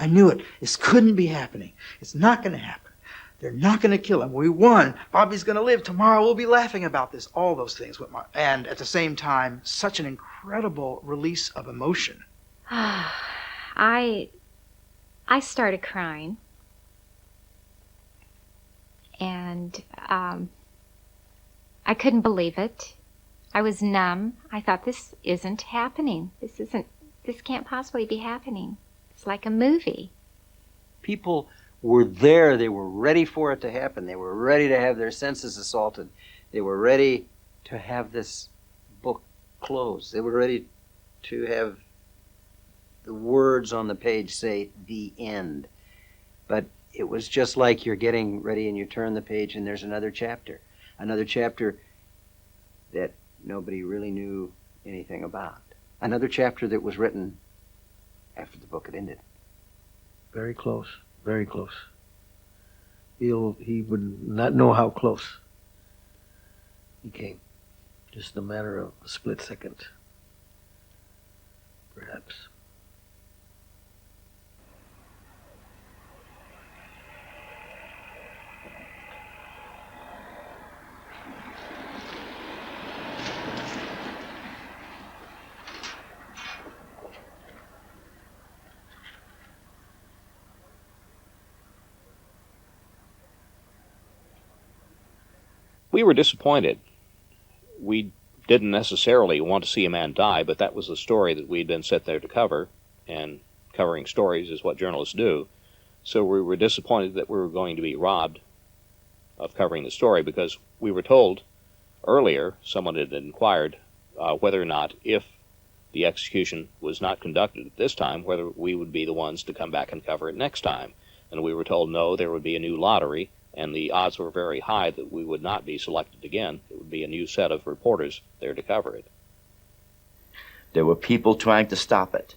This couldn't be happening. It's not going to happen. They're not going to kill him. We won. Bobby's going to live. Tomorrow we'll be laughing about this. All those things went and at the same time, such an incredible release of emotion. I started crying. And I couldn't believe it. I was numb. I thought, this isn't happening. This can't possibly be happening. It's like a movie. People were there. They were ready for it to happen. They were ready to have their senses assaulted. They were ready to have this book closed. They were ready to have the words on the page say, "the end." But it was just like you're getting ready and you turn the page and there's another chapter that nobody really knew anything about. Another chapter that was written after the book had ended. Very close, very close. He would not know how close he came. Just a matter of a split second, perhaps. We were disappointed. We didn't necessarily want to see a man die, but that was the story that we'd been set there to cover, and covering stories is what journalists do. So we were disappointed that we were going to be robbed of covering the story, because we were told earlier, someone had inquired whether or not, if the execution was not conducted at this time, whether we would be the ones to come back and cover it next time. And we were told no, there would be a new lottery, and the odds were very high that we would not be selected again. It would be a new set of reporters there to cover it. There were people trying to stop it.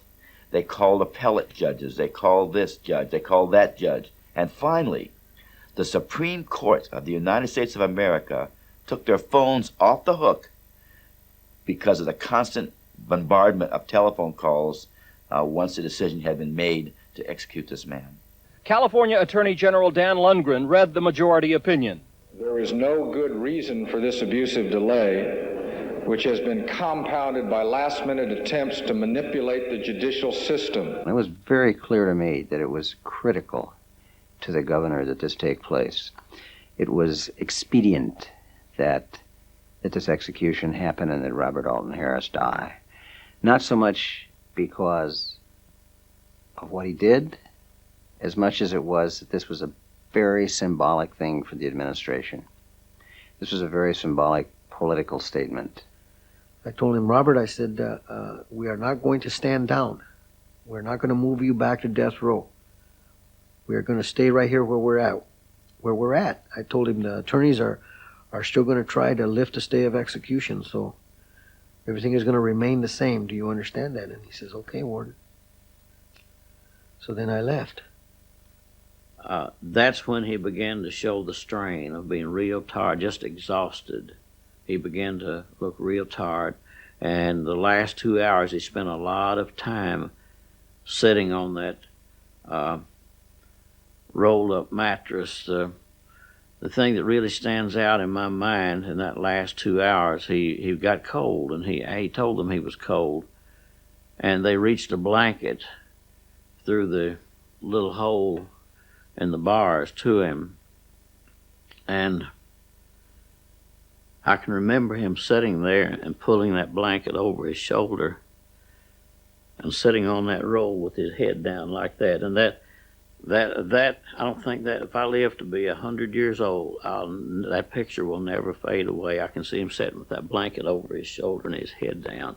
They called appellate judges. They called this judge. They called that judge. And finally, the Supreme Court of the United States of America took their phones off the hook because of the constant bombardment of telephone calls once the decision had been made to execute this man. California Attorney General Dan Lundgren read the majority opinion. There is no good reason for this abusive delay, which has been compounded by last-minute attempts to manipulate the judicial system. It was very clear to me that it was critical to the governor that this take place. It was expedient that this execution happen and that Robert Alton Harris die. Not so much because of what he did, as much as it was that this was a very symbolic thing for the administration. This was a very symbolic political statement. I told him, Robert, I said, we are not going to stand down. We're not going to move you back to death row. We are going to stay right here where we're at. I told him the attorneys are still going to try to lift a stay of execution, so everything is going to remain the same. Do you understand that? And he says, okay, Warden. So then I left. That's when he began to show the strain of being real tired, just exhausted. He began to look real tired, and the last 2 hours he spent a lot of time sitting on that rolled-up mattress. The thing that really stands out in my mind in that last 2 hours, he got cold, and he told them he was cold, and they reached a blanket through the little hole in the bars to him, and I can remember him sitting there and pulling that blanket over his shoulder and sitting on that roll with his head down like that. And that I don't think that if I live to be 100 years old, that picture will never fade away. I can see him sitting with that blanket over his shoulder and his head down.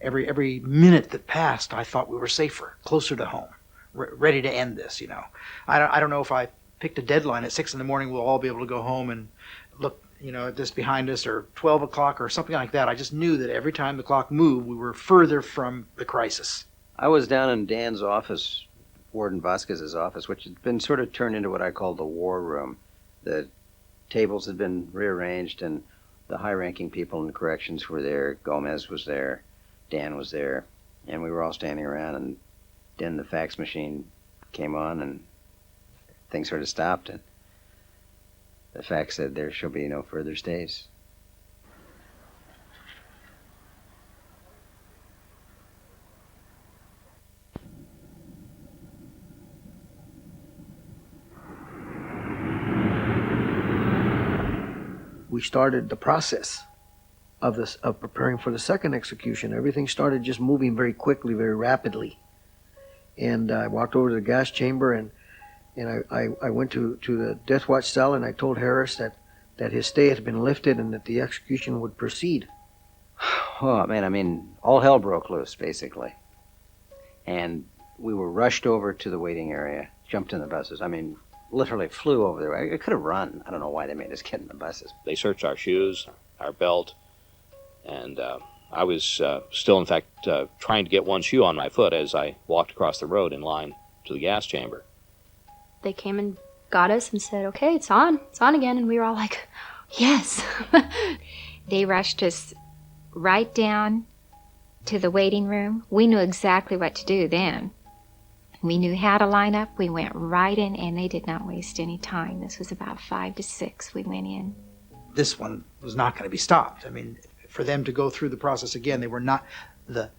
Every minute that passed, I thought we were safer, closer to home, ready to end this, you know. I don't know if I picked a deadline at 6 in the morning, we'll all be able to go home and look, you know, at this behind us, or 12 o'clock or something like that. I just knew that every time the clock moved, we were further from the crisis. I was down in Dan's office, Warden Vasquez's office, which had been sort of turned into what I call the war room. The tables had been rearranged, and the high-ranking people in corrections were there. Gomez was there. Dan was there, and we were all standing around, and then the fax machine came on, and things sort of stopped, and the fax said there shall be no further stays. We started the process of preparing for the second execution. Everything started just moving very quickly, very rapidly. And I walked over to the gas chamber, and I went to the death watch cell, and I told Harris that his stay had been lifted and that the execution would proceed. Oh, man, I mean, all hell broke loose, basically. And we were rushed over to the waiting area, jumped in the buses. I mean, literally flew over there. I could have run. I don't know why they made us get in the buses. They searched our shoes, our belt, and I was still, in fact, trying to get one shoe on my foot as I walked across the road in line to the gas chamber. They came and got us and said, okay, it's on again. And we were all like, yes. They rushed us right down to the waiting room. We knew exactly what to do then. We knew how to line up. We went right in, and they did not waste any time. This was about 5 to 6 we went in. This one was not going to be stopped. I mean, for them to go through the process again, they were not, the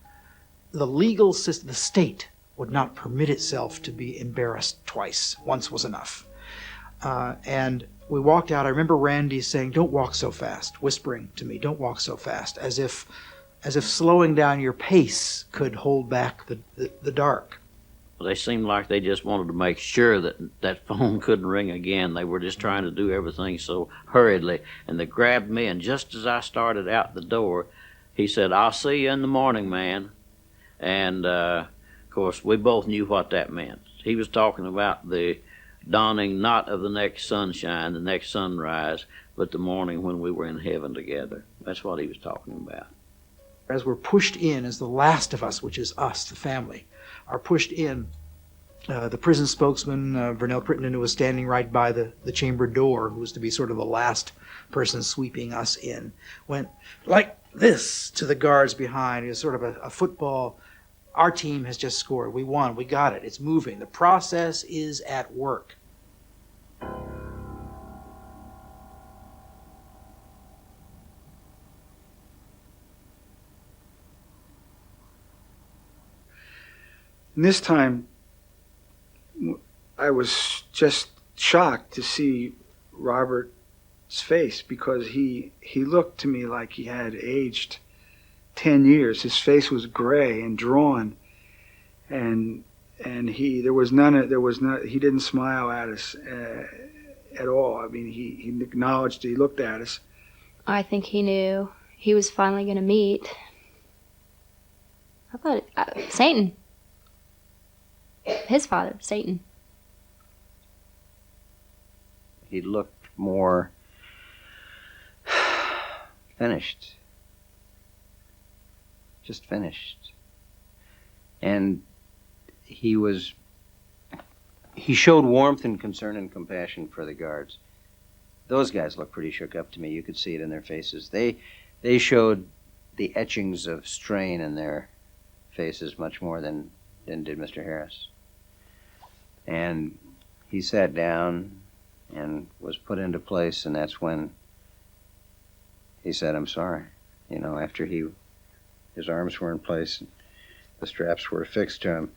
legal system, the state would not permit itself to be embarrassed twice. Once was enough. And we walked out. I remember Randy saying, don't walk so fast, whispering to me, don't walk so fast, as if slowing down your pace could hold back the dark. They seemed like they just wanted to make sure that phone couldn't ring again. They were just trying to do everything so hurriedly. And they grabbed me, and just as I started out the door, he said, I'll see you in the morning, man. And, of course, we both knew what that meant. He was talking about the dawning not of the next sunshine, the next sunrise, but the morning when we were in heaven together. That's what he was talking about. As we're pushed in, as the last of us, which is us, the family, are pushed in, the prison spokesman, Vernell Crittenden, who was standing right by the chamber door, who was to be sort of the last person sweeping us in, went like this to the guards behind. It was sort of a football. Our team has just scored. We won. We got it. It's moving. The process is at work. And this time, I was just shocked to see Robert face, because he looked to me like he had aged 10 years. His face was gray and drawn, and he didn't smile at us at all. I mean, he acknowledged, he looked at us. I think he knew he was finally going to meet. I thought Satan. His father, Satan. He looked more finished. Just finished. And he showed warmth and concern and compassion for the guards. Those guys looked pretty shook up to me. You could see it in their faces. They showed the etchings of strain in their faces much more than did Mr. Harris. And he sat down and was put into place, and that's when he said, "I'm sorry." You know, after his arms were in place and the straps were affixed to him,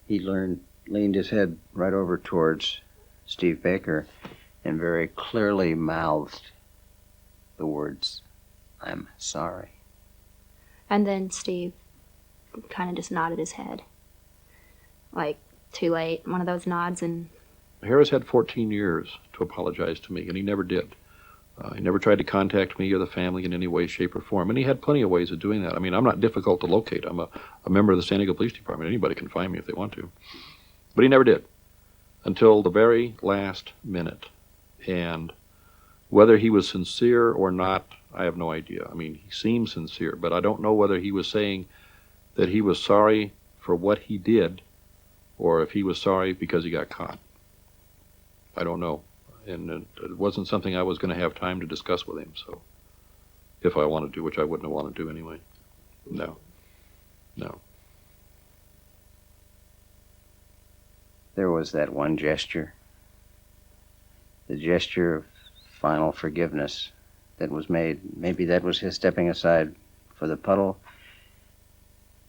he leaned his head right over towards Steve Baker and very clearly mouthed the words, "I'm sorry." And then Steve kind of just nodded his head. Like, too late, one of those nods, and... Harris had 14 years to apologize to me, and he never did. He never tried to contact me or the family in any way, shape, or form, and he had plenty of ways of doing that. I mean, I'm not difficult to locate. I'm a member of the San Diego Police Department. Anybody can find me if they want to. But he never did, until the very last minute. And whether he was sincere or not, I have no idea. I mean, he seemed sincere, but I don't know whether he was saying that he was sorry for what he did or if he was sorry because he got caught. I don't know. And it wasn't something I was going to have time to discuss with him, so if I wanted to, which I wouldn't have wanted to anyway. No. There was that one gesture, the gesture of final forgiveness that was made. Maybe that was his stepping aside for the puddle.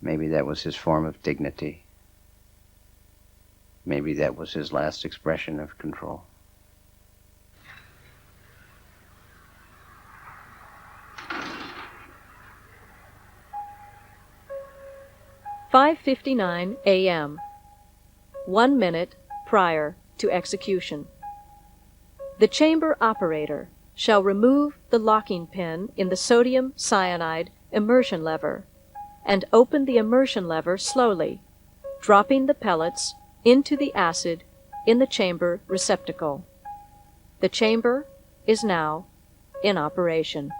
Maybe that was his form of dignity. Maybe that was his last expression of control. "5:59 a.m. 1 minute prior to execution. The chamber operator shall remove the locking pin in the sodium cyanide immersion lever and open the immersion lever slowly, dropping the pellets into the acid in the chamber receptacle. The chamber is now in operation."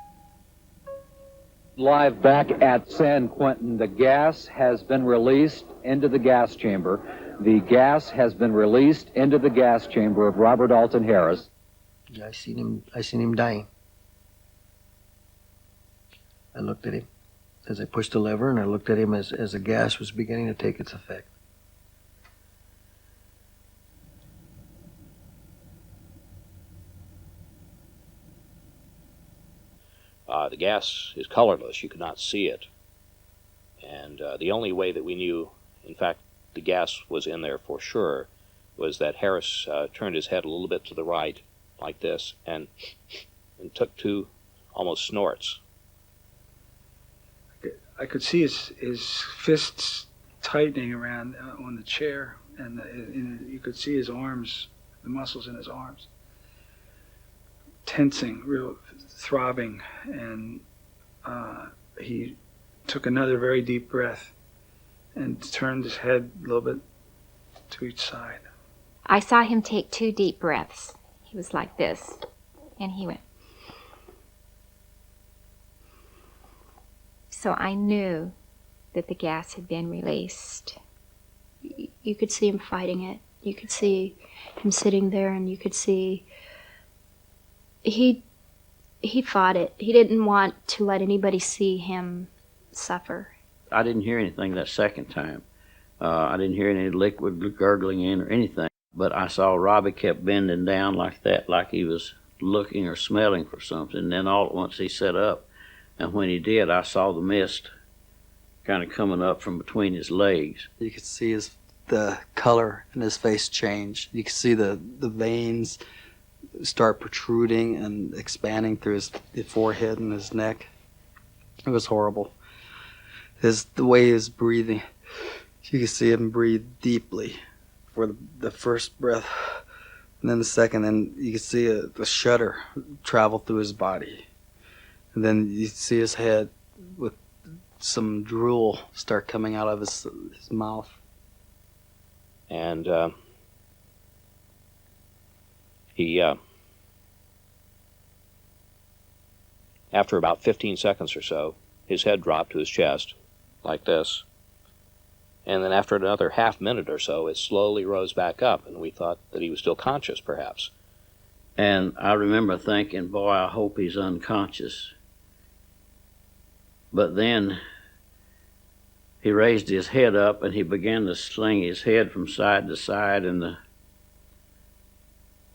Live back at San Quentin, the gas has been released into the gas chamber. The gas has been released into the gas chamber of Robert Alton Harris. Yeah, I seen him dying. I looked at him as I pushed the lever, and I looked at him as the gas was beginning to take its effect. The gas is colorless. You could not see it. And the only way that we knew, in fact, the gas was in there for sure, was that Harris turned his head a little bit to the right, like this, and took two almost snorts. I could see his fists tightening around on the chair, and you could see his arms, the muscles in his arms, tensing, real throbbing, and he took another very deep breath and turned his head a little bit to each side. I saw him take 2 deep breaths. He was like this, and he went. So I knew that the gas had been released. You could see him fighting it. You could see him sitting there, and you could see he fought it. He didn't want to let anybody see him suffer. I didn't hear anything that second time. I didn't hear any liquid gurgling in or anything. But I saw Robbie kept bending down like that, like he was looking or smelling for something. And then all at once he sat up. And when he did, I saw the mist kind of coming up from between his legs. You could see the color in his face change. You could see the veins start protruding and expanding through his forehead and his neck. It was horrible. The way he was breathing, you could see him breathe deeply for the first breath, and then the second, and you could see the shudder travel through his body. And then you see his head with some drool start coming out of his mouth. And he, after about 15 seconds or so, his head dropped to his chest, like this. And then after another half minute or so, it slowly rose back up, and we thought that he was still conscious, perhaps. And I remember thinking, boy, I hope he's unconscious. But then he raised his head up and he began to sling his head from side to side, and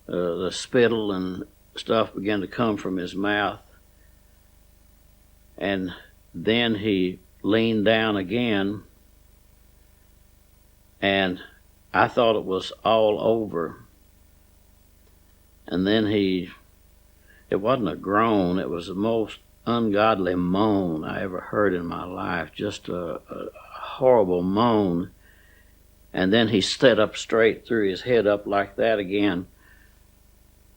the spittle and stuff began to come from his mouth. And then he leaned down again, and I thought it was all over. And then it wasn't a groan, it was the most ungodly moan I ever heard in my life, just a horrible moan. And then he stood up straight, threw his head up like that again,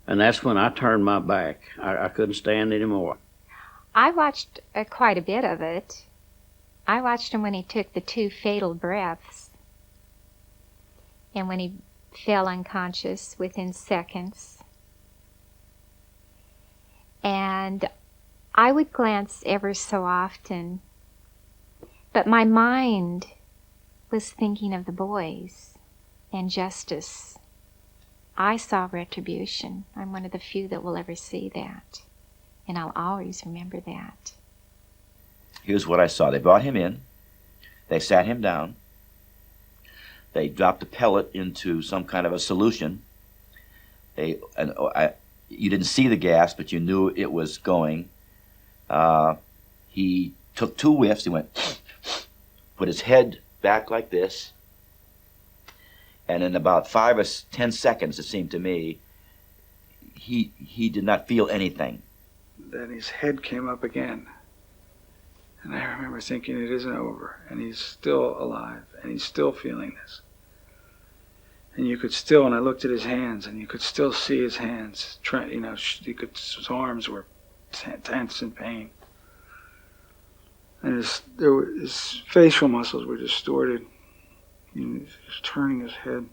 and that's when I turned my back. I couldn't stand anymore. I watched quite a bit of it. I watched him when he took the 2 fatal breaths, and when he fell unconscious within seconds. And I would glance ever so often, but my mind was thinking of the boys and justice. I saw retribution. I'm one of the few that will ever see that, and I'll always remember that. Here's what I saw. They brought him in. They sat him down. They dropped a pellet into some kind of a solution. You didn't see the gas, but you knew it was going. He took 2 whiffs. He went, put his head back like this, and in about 5 or 10 seconds, it seemed to me, he did not feel anything. Then his head came up again, and I remember thinking, it isn't over, and he's still alive, and he's still feeling this. And you could still, and I looked at his hands, and you could still see his hands, his arms were tense in pain. And his facial muscles were distorted. He was just turning his head.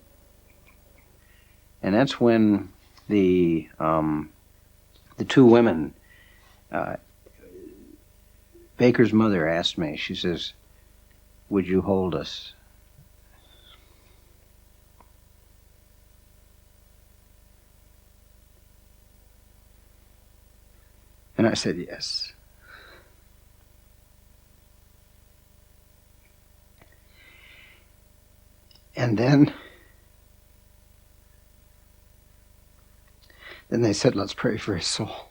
And that's when the 2 women, Baker's mother asked me, she says, would you hold us? And I said yes. And then they said, let's pray for his soul.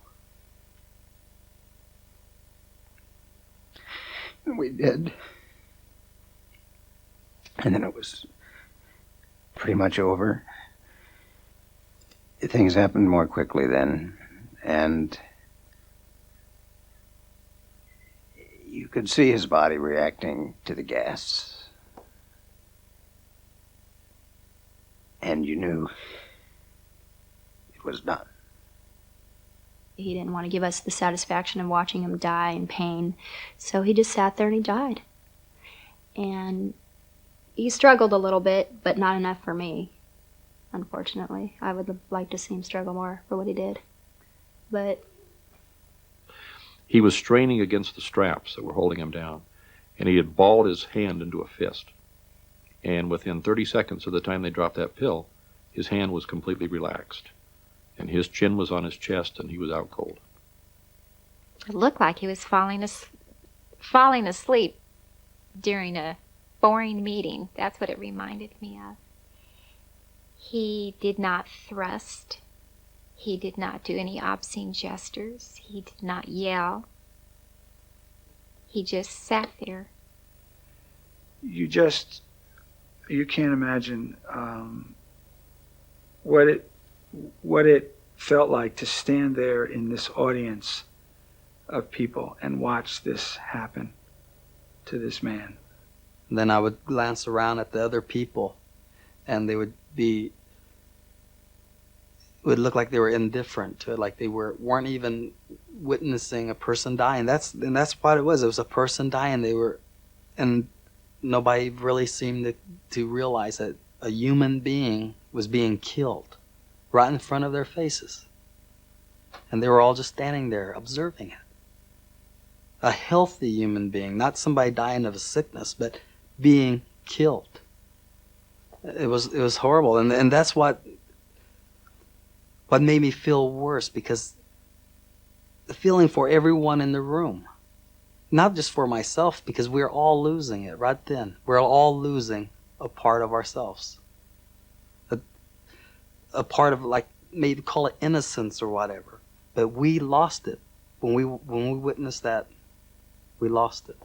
And we did. And then it was pretty much over. Things happened more quickly then, and you could see his body reacting to the gas. And you knew it was done. He didn't want to give us the satisfaction of watching him die in pain, so he just sat there and he died. And he struggled a little bit, but not enough for me, unfortunately. I would have liked to see him struggle more for what he did. But he was straining against the straps that were holding him down, and he had balled his hand into a fist. And within 30 seconds of the time they dropped that pill, his hand was completely relaxed, and his chin was on his chest, and he was out cold. It looked like he was falling asleep during a boring meeting. That's what it reminded me of. He did not thrust. He did not do any obscene gestures. He did not yell. He just sat there. You can't imagine what it felt like to stand there in this audience of people and watch this happen to this man. Then I would glance around at the other people, and they would look like they were indifferent to it, like they weren't even witnessing a person dying. That's what it was. It was a person dying. And nobody really seemed to realize that a human being was being killed right in front of their faces. And they were all just standing there observing it. A healthy human being, not somebody dying of a sickness, but being killed. It was horrible, and that's what made me feel worse, because the feeling for everyone in the room, not just for myself, because we're all losing it right then. We're all losing a part of ourselves, a part of, like, maybe call it innocence or whatever, but we lost it when we witnessed that. We lost it.